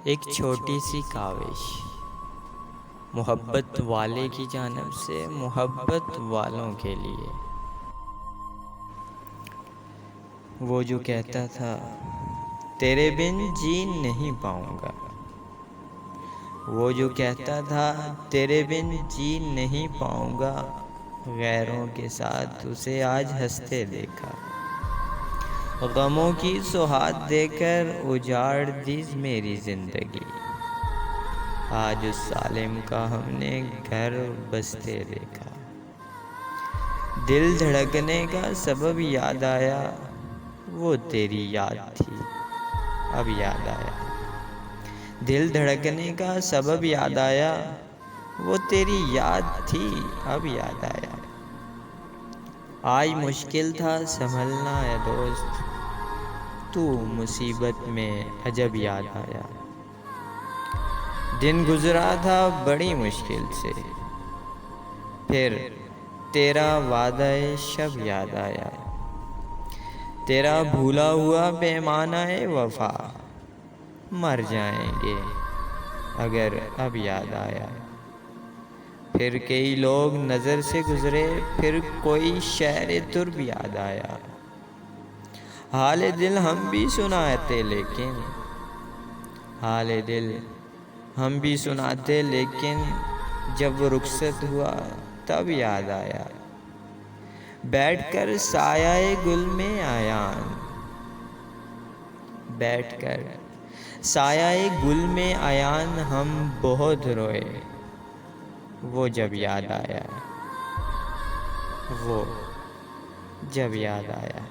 ایک چھوٹی سی کاوش، محبت والے کی جانب سے محبت والوں کے لیے۔ وہ جو کہتا تھا تیرے بن جی نہیں پاؤں گا، وہ جو کہتا تھا تیرے بن جی نہیں پاؤں گا، غیروں کے ساتھ اسے آج ہنستے دیکھا۔ غموں کی سوہات دے کر اجاڑ دی میری زندگی، آج اس ظالم کا ہم نے گھر بستے دیکھا۔ دل دھڑکنے کا سبب یاد آیا، وہ تیری یاد تھی اب یاد آیا۔ دل دھڑکنے کا سبب یاد آیا، وہ تیری یاد تھی اب یاد آیا۔ آج مشکل تھا سنبھلنا اے دوست، تو مصیبت میں عجب یاد آیا۔ دن گزرا تھا بڑی مشکل سے، پھر تیرا وعدہ شب یاد آیا۔ تیرا بھولا ہوا پیمانہ وفا، مر جائیں گے اگر اب یاد آیا۔ پھر کئی لوگ نظر سے گزرے، پھر کوئی شعر ترب یاد آیا۔ حال دل ہم بھی سناتے لیکن، حال دل ہم بھی سناتے لیکن، جب وہ رخصت ہوا تب یاد آیا۔ بیٹھ کر سایہ گل میں عیان، بیٹھ کر سایہ گل میں عیان ہم بہت روئے، وہ جب یاد آیا، وہ جب یاد آیا۔